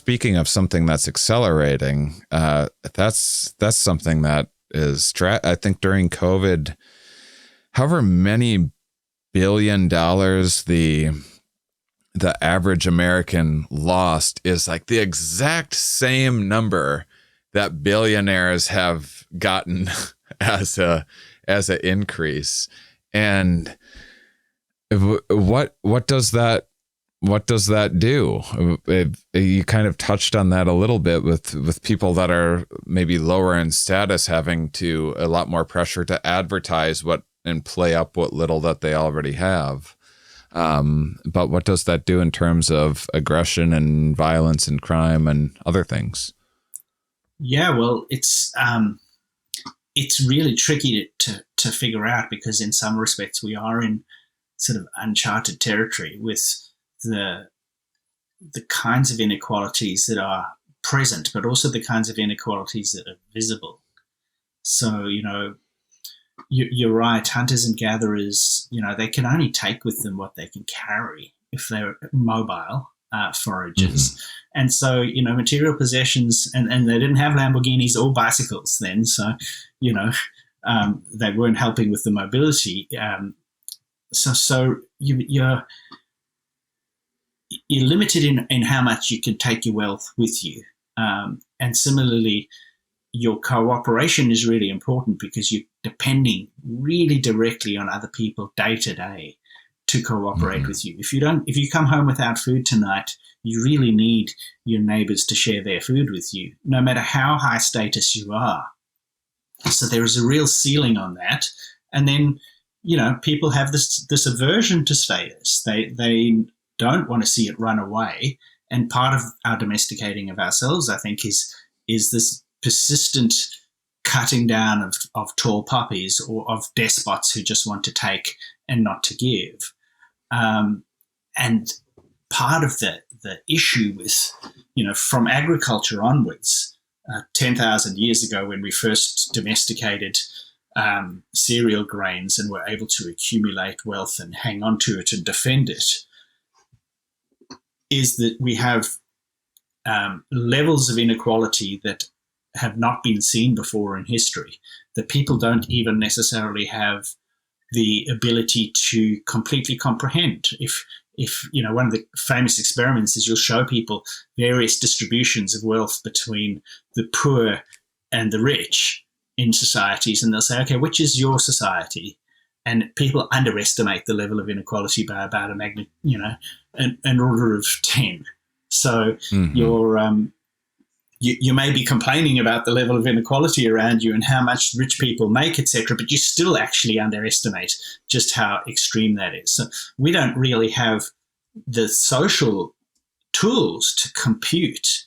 speaking of something that's accelerating, that's something that is, I think during COVID, however many $1 billion the average American lost is like the exact same number that billionaires have gotten as an increase. And what does that do? You kind of touched on that a little bit with people that are maybe lower in status having to a lot more pressure to advertise and play up what little that they already have. But what does that do in terms of aggression and violence and crime and other things? Yeah, well, it's really tricky to figure out, because in some respects we are in sort of uncharted territory with the kinds of inequalities that are present, but also the kinds of inequalities that are visible. So, you're right, hunters and gatherers, they can only take with them what they can carry if they're mobile foragers. Mm-hmm. And so, material possessions, and they didn't have Lamborghinis or bicycles then, so, they weren't helping with the mobility. So you're limited in how much you can take your wealth with you. And similarly, your cooperation is really important, because you're depending really directly on other people day to day to cooperate mm-hmm. with you. If you come home without food tonight, you really need your neighbors to share their food with you, no matter how high status you are. So there is a real ceiling on that. And then, people have this aversion to status. They don't want to see it run away. And part of our domesticating of ourselves, I think, is this persistent cutting down of tall poppies, or of despots who just want to take and not to give. And part of the issue with, from agriculture onwards, 10,000 years ago, when we first domesticated cereal grains and were able to accumulate wealth and hang on to it and defend it, is that we have levels of inequality that have not been seen before in history, that people don't even necessarily have the ability to completely comprehend. If one of the famous experiments is you'll show people various distributions of wealth between the poor and the rich in societies, and they'll say, okay, which is your society? And people underestimate the level of inequality by about an order of 10. So mm-hmm. You may be complaining about the level of inequality around you and how much rich people make, etc., but you still actually underestimate just how extreme that is. So we don't really have the social tools to compute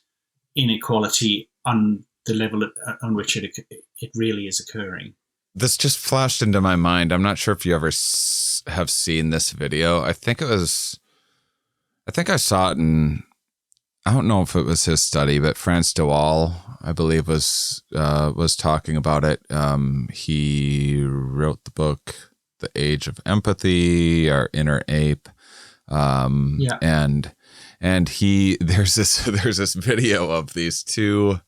inequality on the level on which it really is occurring. This just flashed into my mind. I'm not sure if you ever have seen this video. I think I saw it in, I don't know if it was his study, but Frans de Waal, I believe, was talking about it. He wrote the book, The Age of Empathy, Our Inner Ape. And there's this video of these two,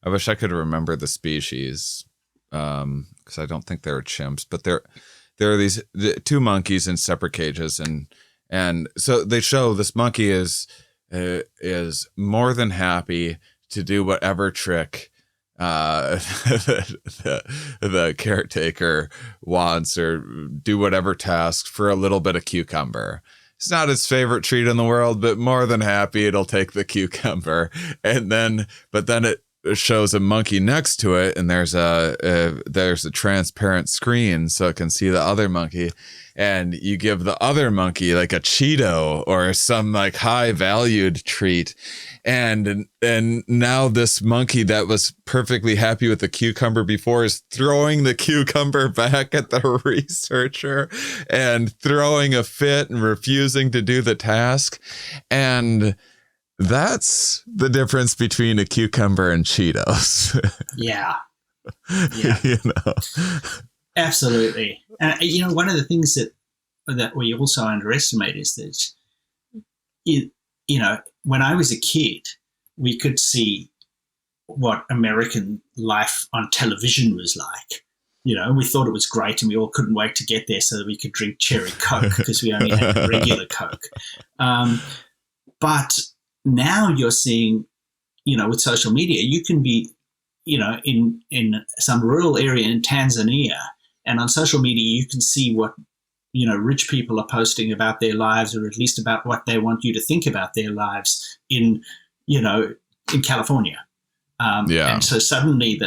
I wish I could remember the species, because I don't think they were chimps, but there are these two monkeys in separate cages, and so they show this monkey is more than happy to do whatever trick the caretaker wants, or do whatever task for a little bit of cucumber. It's not its favorite treat in the world, but more than happy it'll take the cucumber. But then it shows a monkey next to it, and there's a transparent screen so it can see the other monkey, and you give the other monkey like a Cheeto or some like high valued treat, and now this monkey that was perfectly happy with the cucumber before is throwing the cucumber back at the researcher and throwing a fit and refusing to do the task. And that's the difference between a cucumber and Cheetos. Yeah. Absolutely. And one of the things that we also underestimate is that, when I was a kid, we could see what American life on television was like. We thought it was great, and we all couldn't wait to get there so that we could drink cherry Coke because we only had regular Coke. But now you're seeing, with social media, you can be, in some rural area in Tanzania, and on social media you can see what, rich people are posting about their lives, or at least about what they want you to think about their lives in California. And so suddenly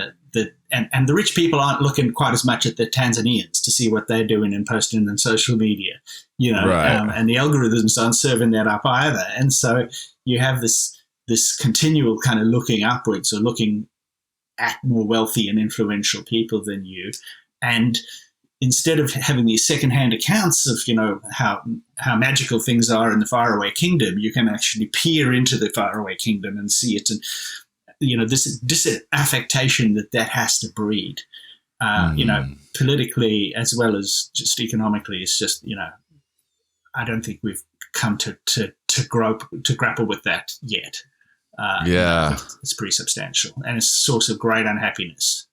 and the rich people aren't looking quite as much at the Tanzanians to see what they're doing and posting on social media, and the algorithms aren't serving that up either. And so you have this continual kind of looking upwards, or looking at more wealthy and influential people than you. And instead of having these secondhand accounts of, how magical things are in the faraway kingdom, you can actually peer into the faraway kingdom and see it. And, this disaffectation that has to breed, politically as well as just economically, is just, I don't think we've come to grapple with that yet. It's pretty substantial, and it's a source of great unhappiness.